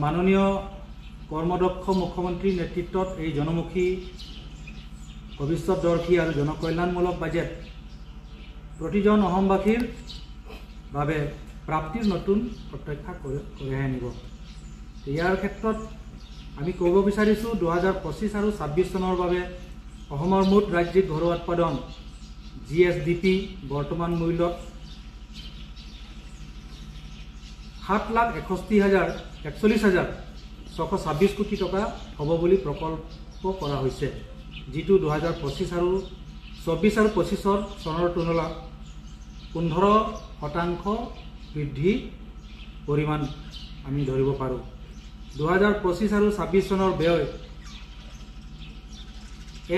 মাননীয় কর্মদক্ষ মুখ্যমন্ত্রীর নেতৃত্বত এই জনমুখী ভবিষ্যৎদর্শী আর জনকল্যাণমূলক বাজেট প্রতিজন অসমবাসীর বাবে প্রাপ্তির নতুন প্রত্যক্ষা কঢ়িয়াই আনিব। ইয়ার ক্ষেত্ৰত আমি কব বিচাৰিছো 2025 আৰু 26 চনৰ বাবে অসমৰ মুঠ ৰাজ্যিক ঘৰুৱা উৎপাদন GSDP বৰ্তমান মূল্যত 7,41,626 কোটি টকা হ'ব বুলি প্ৰকল্প কৰা হৈছে, যিটো 2025 আৰু 24 আৰু 25 চনৰ তুলনাত 15% বৃদ্ধি পৰিমাণ আমি ধৰিব পাৰোঁ। 2025 আৰু 26 চনৰ ব্যয়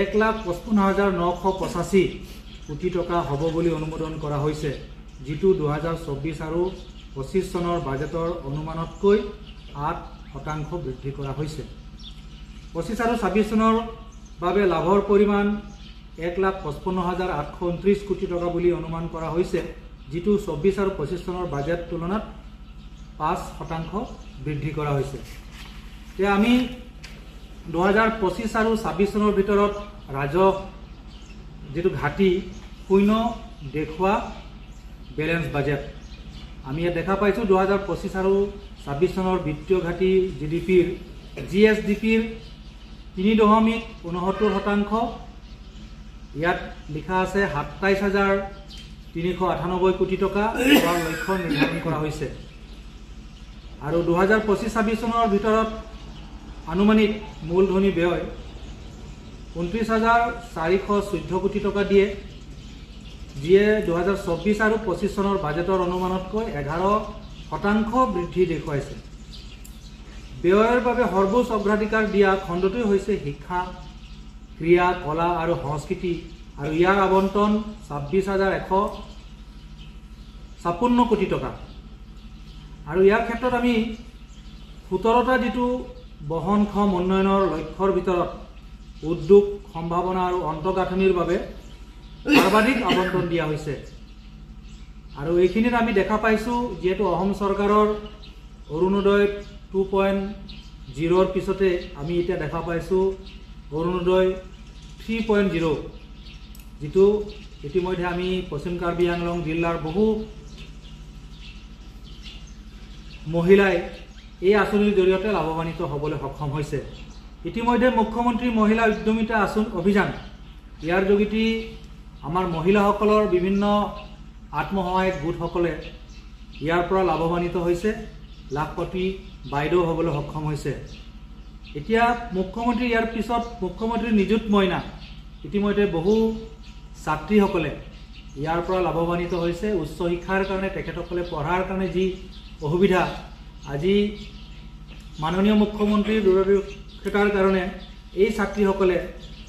1,55,985 কোটি টকা হ'ব বুলি অনুমোদন কৰা হৈছে, যিটো 2024 আৰু 25 চনৰ বাজেটৰ অনুমানতকৈ 8% বৃদ্ধি কৰা হৈছে। 25 আৰু 26 চনৰ বাবে লাভৰ পৰিমাণ 1,55,829 কোটি টকা বুলি অনুমান কৰা হৈছে, যিটো 24 আৰু 25 চনৰ বাজেট তুলনাত 5% বৃদ্ধি কৰা হৈছে। এতিয়া আমি 2025 আৰু 26 চনৰ ভিতৰত ৰাজহ যেটো ঘাটি শূন্য দেখুৱা বেলেন্স বাজেট আমি দেখা পাইছো। 2025 আৰু 26 চনৰ বিত্তীয় ঘাটি GSDPৰ 3.69%। ইয়াত লিখা আছে 27,398 কোটি টকা লক্ষ্য নিৰ্ধাৰণ কৰা হৈছে। আৰু 2025-26 চনৰ ভিতৰত আনুমানিক মূলধনী ব্যয় 29,414 কোটি টকা দিয়ে, যিয়ে 2024 আৰু 25 চনৰ বাজেটৰ অনুমানতকৈ 11% বৃদ্ধি দেখুৱাইছে। ব্যয়ৰ বাবে সৰ্বোচ্চ অগ্ৰাধিকাৰ দিয়া খণ্ডটোৱে হৈছে শিক্ষা, ক্ৰীড়া, কলা আৰু সংস্কৃতি, আৰু ইয়াৰ আবণ্টন 26,156 কোটি টকা। আৰু ইয়াৰ ক্ষেত্ৰত আমি 17টা যেটো বহনক্ষম উন্নয়নৰ লক্ষ্যৰ ভিতৰত উদ্যোগ, সম্ভাৱনা আৰু অন্তঃগাঁথনিৰ বাবে সৰ্বাধিক আবণ্টন দিয়া হৈছে। আৰু এইখিনিত আমি দেখা পাইছো যেহেতু অসম চৰকাৰৰ অৰুণোদয় 2.0 পিছতে আমি এতিয়া দেখা পাইছো অৰুণোদয় 3.0, যেটো ইতিমধ্যে আমি পশ্চিম কাৰ্বি আংলং জিলাৰ বহু মহিলাই এই আঁচনিৰ জৰিয়তে লাভৱান্বিত হ'বলৈ সক্ষম হৈছে। ইতিমধ্যে মুখ্যমন্ত্ৰী মহিলা উদ্যমিতা অভিযান ইয়াৰ যোগেদি আমাৰ মহিলাসকলৰ বিভিন্ন আত্মসহায়ক গোটসকলে ইয়াৰ পৰা লাভৱান্বিত হৈছে, লাখপতি বাইদেউ হ'বলৈ সক্ষম হৈছে। এতিয়া মুখ্যমন্ত্ৰী ইয়াৰ পিছত মুখ্যমন্ত্ৰী নিযুত মইনা ইতিমধ্যে বহু ছাত্ৰীসকলে ইয়াৰ পৰা লাভৱান্বিত হৈছে। উচ্চ শিক্ষাৰ কাৰণে তেখেতসকলে পঢ়াৰ কাৰণে যি অসুবিধা, আজি মাননীয় মুখ্যমন্ত্ৰীৰ দূৰদৰ্শিতাৰ কাৰণে এই ছাত্ৰীসকলে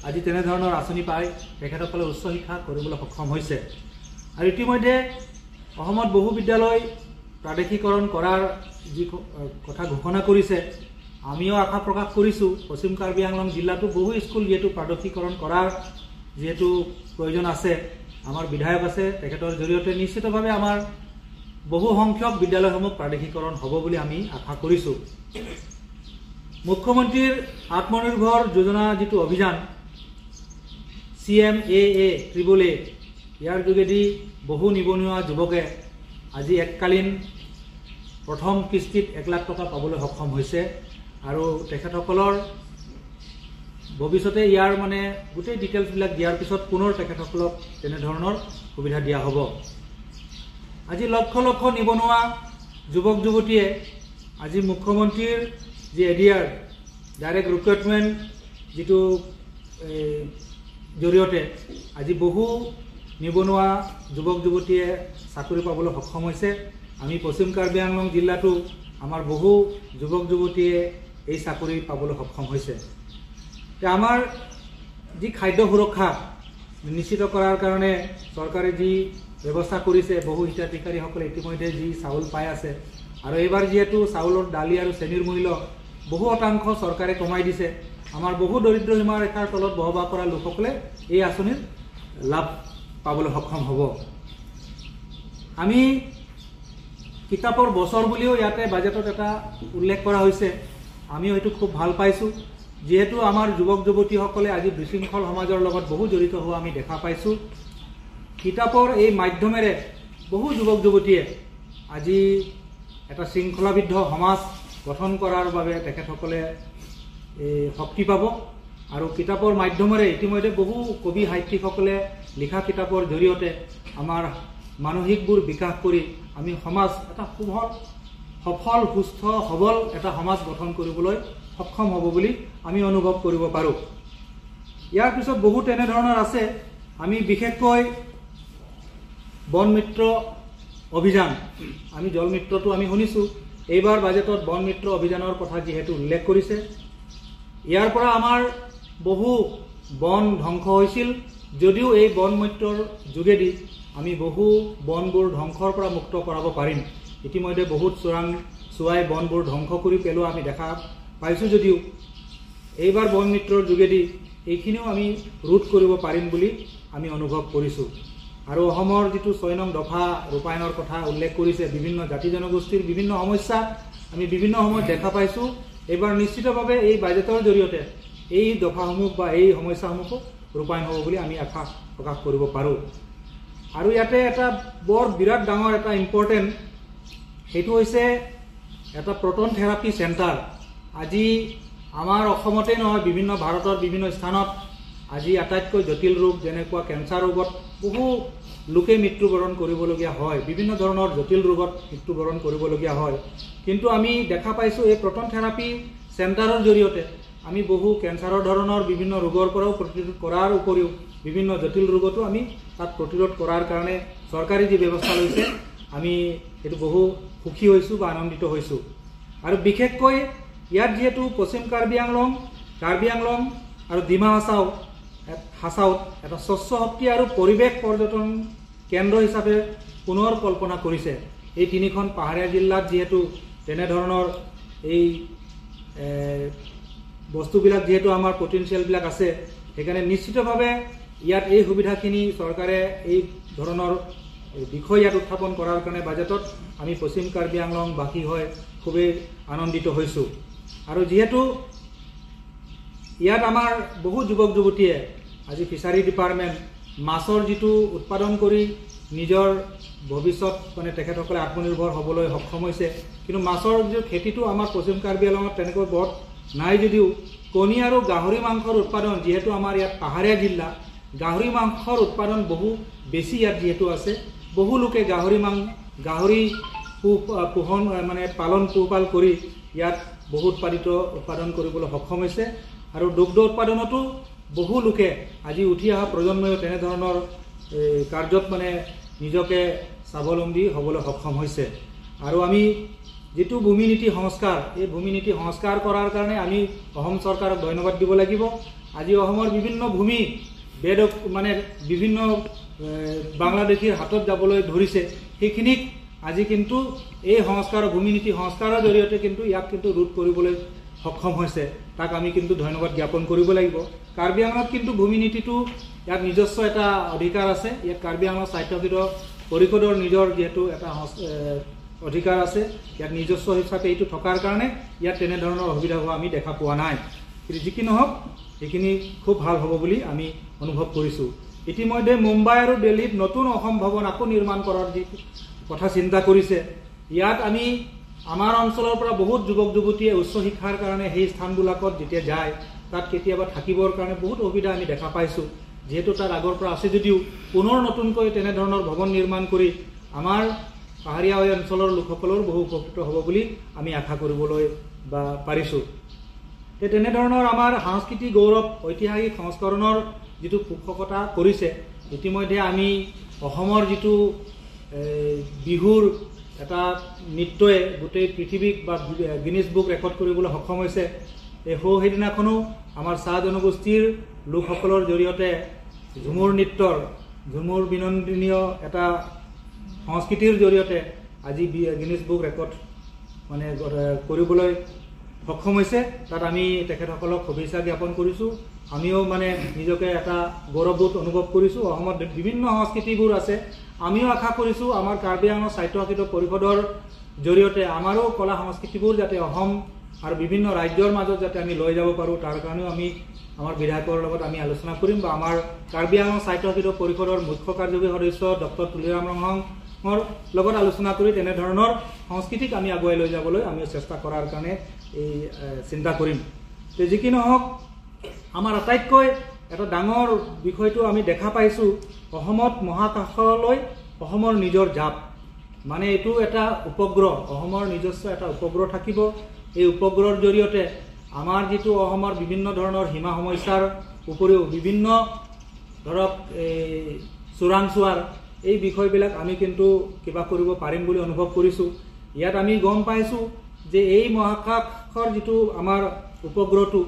আজি তেনেধৰণৰ আঁচনি পাই তেখেতসকলে উচ্চ শিক্ষা কৰিবলৈ সক্ষম হৈছে। আৰু ইতিমধ্যে অসমত বহু বিদ্যালয় প্ৰাদেশিকৰণ কৰাৰ যি কথা ঘোষণা কৰিছে, আমিও আশা প্ৰকাশ কৰিছোঁ পশ্চিম কাৰ্বি আংলং জিলাতো বহু স্কুল যেহেতু প্ৰাদেশিকৰণ কৰাৰ যেহেতু প্ৰয়োজন আছে, আমাৰ বিধায়ক আছে, তেখেতৰ জৰিয়তে নিশ্চিতভাৱে আমাৰ বহু সংখ্যক বিদ্যালয়সমূহ প্ৰাদেশিকৰণ হ'ব বুলি আমি আশা কৰিছোঁ। মুখ্যমন্ত্ৰীৰ আত্মনিৰ্ভৰ যোজনা যেটো অভিযান CMAA ইয়াৰ যোগেদি বহু নিবনুৱা যুৱকে আজি এককালীন প্ৰথম কিস্তিত 1 লাখ টকা পাবলৈ সক্ষম হৈছে। আৰু তেখেতসকলৰ ভৱিষ্যতে ইয়াৰ গোটেই ডিটেইলছবিলাক দিয়াৰ পিছত পুনৰ তেখেতসকলক তেনেধৰণৰ সুবিধা দিয়া হ'ব। আজি লক্ষ লক্ষ নিবনুৱা যুৱক যুৱতীয়ে আজি মুখ্যমন্ত্ৰীৰ যি ADR ডাইৰেক্ট ৰিক্ৰুটমেণ্ট যেটো জৰিয়তে আজি বহু নিবনুৱা যুৱক যুৱতীয়ে চাকৰি পাবলৈ সক্ষম হৈছে। আমি পশ্চিম কাৰ্বি আংলং জিলাতো আমাৰ বহু যুৱক যুৱতীয়ে এই চাকৰি পাবলৈ সক্ষম হৈছে। আমাৰ যি খাদ্য সুৰক্ষা নিশ্চিত কৰাৰ কাৰণে চৰকাৰে যি ব্যৱস্থা কৰিছে, বহু হিতাধিকাৰীসকলে ইতিমধ্যে যি চাউল পাই আছে, আৰু এইবাৰ যিহেতু চাউলৰ দালি আৰু চেনিৰ মূল্য বহু শতাংশ চৰকাৰে কমাই দিছে, আমাৰ বহু দৰিদ্ৰ সীমাৰেখাৰ তলত বসবাস কৰা লোকসকলে এই আঁচনিৰ লাভ পাবলৈ সক্ষম হ'ব। আমি কিতাপৰ বছৰ বুলিও ইয়াতে বাজেটত এটা উল্লেখ কৰা হৈছে। আমিও এইটো খুব ভাল পাইছোঁ, যিহেতু আমাৰ যুৱক যুৱতীসকলে আজি বিশৃংখল সমাজৰ লগত বহু জড়িত হোৱা আমি দেখা পাইছোঁ। কিতাপৰ এই মাধ্যমেৰে বহু যুৱক যুৱতীয়ে আজি এটা শৃংখলাবদ্ধ সমাজ গঠন কৰাৰ বাবে তেখেতসকলে শক্তি পাব। আৰু কিতাপৰ মাধ্যমেৰে ইতিমধ্যে বহু কবি সাহিত্যিকসকলে লিখা কিতাপৰ জৰিয়তে আমাৰ মানসিকবোৰ বিকাশ কৰি আমি সমাজ এটা সফল সুস্থ সবল এটা সমাজ গঠন কৰিবলৈ সক্ষম হ'ব বুলি আমি অনুভৱ কৰিব পাৰোঁ। ইয়াৰ পিছত বহু তেনেধৰণৰ আছে। আমি বিশেষকৈ বন মিত্ৰ অভিযান, আমি জল মিত্ৰটো আমি শুনিছোঁ। এইবাৰ বাজেটত বন মিত্ৰ অভিযানৰ কথা যিহেতু উল্লেখ কৰিছে, ইয়াৰ পৰা আমাৰ বহু বন ধ্বংস হৈছিল, যদিও এই বন মিত্ৰৰ যোগেদি আমি বহু বনবোৰ ধ্বংসৰ পৰা মুক্ত কৰাব পাৰিম। ইতিমধ্যে বহুত চোৱাই বনবোৰ ধ্বংস কৰি পেলোৱা আমি দেখা পাইছোঁ, যদিও এইবাৰ বন মিত্ৰৰ যোগেদি এইখিনিও আমি ৰোধ কৰিব পাৰিম বুলি আমি অনুভৱ কৰিছোঁ। আৰু অসমৰ যিটো 6 নং দফা ৰূপায়ণৰ কথা উল্লেখ কৰিছে, বিভিন্ন জাতি জনগোষ্ঠীৰ বিভিন্ন সমস্যা আমি বিভিন্ন সময়ত দেখা পাইছোঁ। এইবাৰ নিশ্চিতভাৱে এই বাজেটৰ জৰিয়তে এই দফাসমূহ বা এই সমস্যাসমূহ ৰূপায়ণ হ'ব বুলি আমি আশা প্ৰকাশ কৰিব পাৰোঁ। আৰু ইয়াতে এটা বৰ বিৰাট ডাঙৰ এটা ইম্পৰ্টেণ্ট, সেইটো হৈছে এটা প্ৰটন থেৰাপি চেণ্টাৰ। আজি আমাৰ অসমতেই নহয়, বিভিন্ন ভাৰতৰ বিভিন্ন স্থানত আজি আটাইতকৈ জটিল ৰোগ যেনেকুৱা কেঞ্চাৰ ৰোগত বহু লোকে মৃত্যুবৰণ কৰিবলগীয়া হয়, বিভিন্ন ধৰণৰ জটিল ৰোগত মৃত্যুবৰণ কৰিবলগীয়া হয়। কিন্তু আমি দেখা পাইছোঁ এই প্ৰটন থেৰাপি চেণ্টাৰৰ জৰিয়তে আমি বহু কেঞ্চাৰৰ ধৰণৰ বিভিন্ন ৰোগৰ পৰাও প্ৰতিৰোধ কৰাৰ উপৰিও বিভিন্ন জটিল ৰোগতো আমি তাত প্ৰতিৰোধ কৰাৰ কাৰণে চৰকাৰী যি ব্যৱস্থা লৈছে, আমি এইটো বহু সুখী হৈছোঁ বা আনন্দিত হৈছোঁ। আৰু বিশেষকৈ ইয়াত যিহেতু পশ্চিম কাৰ্বি আংলং আৰু ডিমা হাছাওত এটা স্বচ্ছ শক্তি আৰু পৰিৱেশ পৰ্যটন কেন্দ্ৰ হিচাপে পুনৰ কল্পনা কৰিছে। এই 3খন পাহাৰীয়া জিলাত যিহেতু তেনেধৰণৰ এই বস্তুবিলাক যিহেতু আমাৰ পটেনচিয়েলবিলাক আছে, সেইকাৰণে নিশ্চিতভাৱে ইয়াত এই সুবিধাখিনি চৰকাৰে এই ধৰণৰ বিষয় ইয়াত উত্থাপন কৰাৰ কাৰণে বাজেটত আমি পশ্চিম কাৰ্বি আংলংবাসী হৈ খুবেই আনন্দিত হৈছোঁ। আৰু যিহেতু ইয়াত আমাৰ বহু যুৱক যুৱতীয়ে আজি ফিচাৰী ডিপাৰ্টমেণ্ট মাছৰ যিটো উৎপাদন কৰি নিজৰ ভৱিষ্যত তেখেতসকলে আত্মনিৰ্ভৰ হ'বলৈ সক্ষম হৈছে। কিন্তু মাছৰ যিটো খেতিটো আমাৰ পশ্চিম কাৰ্বি আংলঙত তেনেকৈ বৰ নাই, যদিও কণী আৰু গাহৰি মাংসৰ উৎপাদন যিহেতু আমাৰ ইয়াত পাহাৰীয়া জিলা, গাহৰি মাংসৰ উৎপাদন বহু বেছি ইয়াত যিহেতু আছে। বহু লোকে গাহৰি পোহপাল কৰি ইয়াত বহু উৎপাদন কৰিবলৈ সক্ষম হৈছে। আৰু দুগ্ধ উৎপাদনতো বহু লোকে আজি উঠি অহা প্ৰজন্ময়ো তেনেধৰণৰ কাৰ্যত নিজকে স্বাৱলম্বী হ'বলৈ সক্ষম হৈছে। আৰু আমি যিটো ভূমি নীতি সংস্কাৰ, এই ভূমি নীতি সংস্কাৰ কৰাৰ কাৰণে আমি অসম চৰকাৰক ধন্যবাদ দিব লাগিব। আজি অসমৰ বিভিন্ন ভূমি বিভিন্ন বাংলাদেশীৰ হাতত যাবলৈ ধৰিছে, সেইখিনিক আজি কিন্তু এই ভূমি নীতি সংস্কাৰৰ জৰিয়তে কিন্তু ইয়াক কিন্তু ৰোধ কৰিবলৈ সক্ষম হৈছে। তাক আমি কিন্তু ধন্যবাদ জ্ঞাপন কৰিব লাগিব। কাৰ্বি আংলঙত কিন্তু ভূমি নীতিটো ইয়াত নিজস্ব এটা অধিকাৰ আছে। ইয়াত কাৰ্বি আংলং স্বায়ত্তশাসিত পৰিষদৰ নিজৰ যিহেতু এটা অধিকাৰ আছে, ইয়াত নিজস্ব হিচাপে এইটো থকাৰ কাৰণে ইয়াত তেনেধৰণৰ অসুবিধা হোৱা আমি দেখা পোৱা নাই। কিন্তু যি কি নহওক এইখিনি খুব ভাল হ'ব বুলি আমি অনুভৱ কৰিছোঁ। ইতিমধ্যে মুম্বাই আৰু দিল্লীত নতুন অসম ভৱন আকৌ নিৰ্মাণ কৰাৰ যি কথা চিন্তা কৰিছে, ইয়াত আমি আমাৰ অঞ্চলৰ পৰা বহুত যুৱক যুৱতীয়ে উচ্চ শিক্ষাৰ কাৰণে সেই স্থানবিলাকত যেতিয়া যায়, তাত কেতিয়াবা থাকিবৰ কাৰণে বহুত অসুবিধা আমি দেখা পাইছোঁ। যিহেতু তাত আগৰ পৰা আছে যদিও পুনৰ নতুনকৈ তেনেধৰণৰ ভৱন নিৰ্মাণ কৰি আমাৰ পাহাৰীয়া অঞ্চলৰ লোকসকলৰ বহু উপকৃত হ'ব বুলি আমি আশা কৰিবলৈ পাৰিছোঁ। তেনেধৰণৰ আমাৰ সাংস্কৃতিক গৌৰৱ ঐতিহাসিক সংস্কৰণৰ যিটো পোষকতা কৰিছে, ইতিমধ্যে আমি অসমৰ যিটো বিহুৰ এটা নৃত্যই গোটেই পৃথিৱীক বা গিনিজ বুক ৰেকৰ্ড কৰিবলৈ সক্ষম হৈছে। এই সেইদিনাখনো আমাৰ চাহ জনগোষ্ঠীৰ লোকসকলৰ জৰিয়তে ঝুমুৰ বিনন্দনীয় এটা সংস্কৃতিৰ জৰিয়তে আজি গিনিজ বুক ৰেকৰ্ড কৰিবলৈ সক্ষম হৈছে। তাত আমি তেখেতসকলক শুভেচ্ছা জ্ঞাপন কৰিছোঁ। আমিও নিজকে এটা গৌৰৱবোধ অনুভৱ কৰিছোঁ। অসমত বিভিন্ন সংস্কৃতিবোৰ আছে। আমিও আশা কৰিছোঁ আমাৰ কাৰ্বি আংলং স্বায়ত্তশাসিত পৰিষদৰ জৰিয়তে আমাৰো কলা সংস্কৃতিবোৰ যাতে অসম আৰু বিভিন্ন ৰাজ্যৰ মাজত যাতে আমি লৈ যাব পাৰোঁ তাৰ কাৰণেও আমি আমাৰ বিধায়কৰ লগত আমি আলোচনা কৰিম বা আমাৰ কাৰ্বি আংলং সাহিত্য সাংস্কৃতিক পৰিষদৰ মুখ্য কাৰ্যবাহী সদস্য ডক্টৰ তুলিৰাম ৰংহঙৰ লগত আলোচনা কৰি তেনেধৰণৰ সংস্কৃতিক আমি আগুৱাই লৈ যাবলৈ আমি চেষ্টা কৰাৰ কাৰণে এই চিন্তা কৰিম। যি কি নহওক আমাৰ আটাইতকৈ এটা ডাঙৰ বিষয়টো আমি দেখা পাইছোঁ অসমত মহাকাশলৈ অসমৰ নিজৰ জাপ মানে এইটো এটা উপগ্ৰহ অসমৰ নিজস্ব এটা উপগ্ৰহ থাকিব। এই উপগ্ৰহৰ জৰিয়তে আমাৰ যিটো অসমৰ বিভিন্ন ধৰণৰ সীমা সমস্যাৰ উপৰিও বিভিন্ন ধৰক চোৰাংচোৱাৰ এই বিষয়বিলাক আমি কিন্তু কিবা কৰিব পাৰিম বুলি অনুভৱ কৰিছোঁ। ইয়াত আমি গম পাইছোঁ যে এই মহাকাশৰ যিটো আমাৰ উপগ্ৰহটো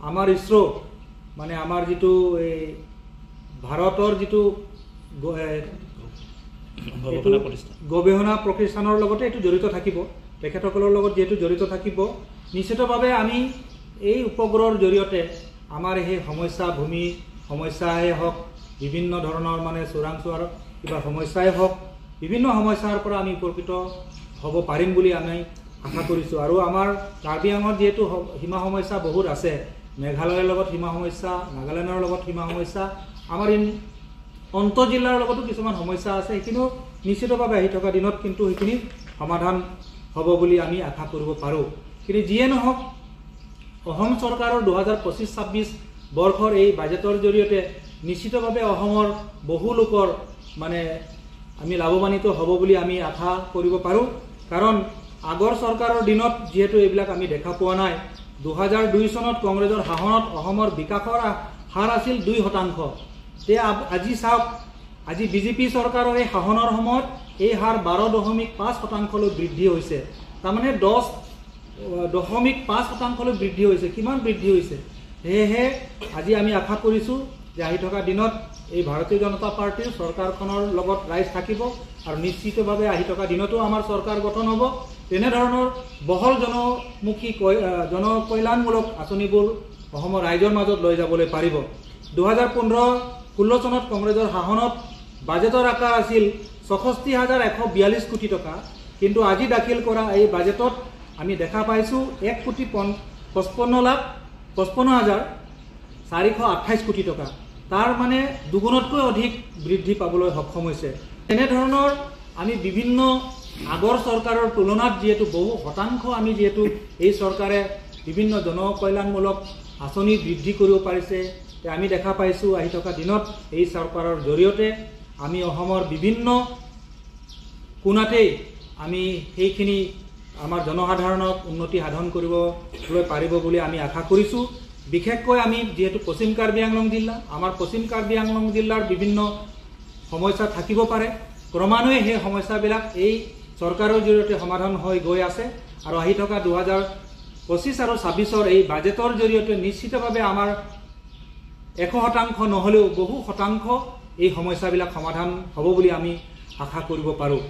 আমাৰ ইছৰো মানে আমাৰ যিটো এই ভাৰতৰ যিটো গৱেষণা প্ৰতিষ্ঠানৰ লগতে এইটো জড়িত থাকিব তেখেতসকলৰ লগত যেহেতু জড়িত থাকিব নিশ্চিতভাৱে আমি এই উপগ্ৰহৰ জৰিয়তে আমাৰ সেই সমস্যা ভূমি সমস্যাই হওক বিভিন্ন ধৰণৰ মানে চোৰাংচোৱাৰ কিবা সমস্যাই হওক বিভিন্ন সমস্যাৰ পৰা আমি উপকৃত হ'ব পাৰিম বুলি আমি আশা কৰিছোঁ। আৰু আমাৰ কাৰ্বি আংলঙত যিহেতু সীমা সমস্যা বহুত আছে মেঘালয়ৰ লগত সীমা সমস্যা নাগালেণ্ডৰ লগত সীমা সমস্যা আমাৰ অন্তঃজিলাৰ লগতো কিছুমান সমস্যা আছে সেইখিনিও নিশ্চিতভাৱে আহি থকা দিনত কিন্তু সেইখিনি সমাধান হ'ব বুলি আমি আশা কৰিব পাৰোঁ। কিন্তু যিয়ে নহওক অসম চৰকাৰৰ 2025-26 বৰ্ষৰ এই বাজেটৰ জৰিয়তে নিশ্চিতভাৱে অসমৰ বহু লোকৰ মানে আমি লাভৱান্বিত হ'ব বুলি আমি আশা কৰিব পাৰোঁ। কাৰণ আগৰ চৰকাৰৰ দিনত যিহেতু এইবিলাক আমি দেখা পোৱা নাই 2002 চনত কংগ্ৰেছৰ শাসনত অসমৰ বিকাশৰ হাৰ আছিল 2%। আজি চাওক আজি বিজেপি চৰকাৰৰ এই শাসনৰ সময়ত এই হাৰ 12.5%লৈ বৃদ্ধি হৈছে তাৰমানে 10.5%লৈ বৃদ্ধি হৈছে। কিমান বৃদ্ধি হৈছে? সেয়েহে আজি আমি আশা কৰিছোঁ যে আহি থকা দিনত এই ভাৰতীয় জনতা পাৰ্টিৰ চৰকাৰখনৰ লগত ৰাইজ থাকিব আৰু নিশ্চিতভাৱে আহি থকা দিনতো আমাৰ চৰকাৰ গঠন হ'ব। তেনেধৰণৰ বহল জনমুখী জনকল্যাণমূলক আঁচনিবোৰ অসমৰ ৰাইজৰ মাজত লৈ যাবলৈ পাৰিব। 2015-16 চনত কংগ্ৰেছৰ শাসনত বাজেটৰ আকাৰ আছিল 64,142 কোটি টকা কিন্তু আজি দাখিল কৰা এই বাজেটত আমি দেখা পাইছোঁ 1,55,428 কোটি টকা তাৰ মানে দুগুণতকৈ অধিক বৃদ্ধি পাবলৈ সক্ষম হৈছে। এনেধৰণৰ আমি বিভিন্ন আগৰ চৰকাৰৰ তুলনাত যিহেতু বহু শতাংশ আমি যিহেতু এই চৰকাৰে বিভিন্ন জনকল্যাণমূলক আঁচনি বৃদ্ধি কৰিব পাৰিছে আমি দেখা পাইছোঁ আহি থকা দিনত এই চৰকাৰৰ জৰিয়তে আমি অসমৰ বিভিন্ন কোণাতেই আমি সেইখিনি আমাৰ জনসাধাৰণক উন্নতি সাধন কৰিবলৈ পাৰিব বুলি আমি আশা কৰিছোঁ। বিশেষকৈ আমি যেহেতু পশ্চিম কাৰ্বি আংলং জিলা আমাৰ পশ্চিম কাৰ্বি আংলং জিলাৰ বিভিন্ন সমস্যা থাকিব পাৰে ক্ৰমান্বয়ে সেই সমস্যাবিলাক এই চৰকাৰৰ জৰিয়তে সমাধান হৈ গৈ আছে আৰু আহি থকা 2025 আৰু 26ৰ এই বাজেটৰ জৰিয়তে নিশ্চিতভাৱে আমাৰ 100% নহ'লেও বহু শতাংশ এই সমস্যাবিলাক সমাধান হ'ব বুলি আমি আশা কৰিব পাৰোঁ।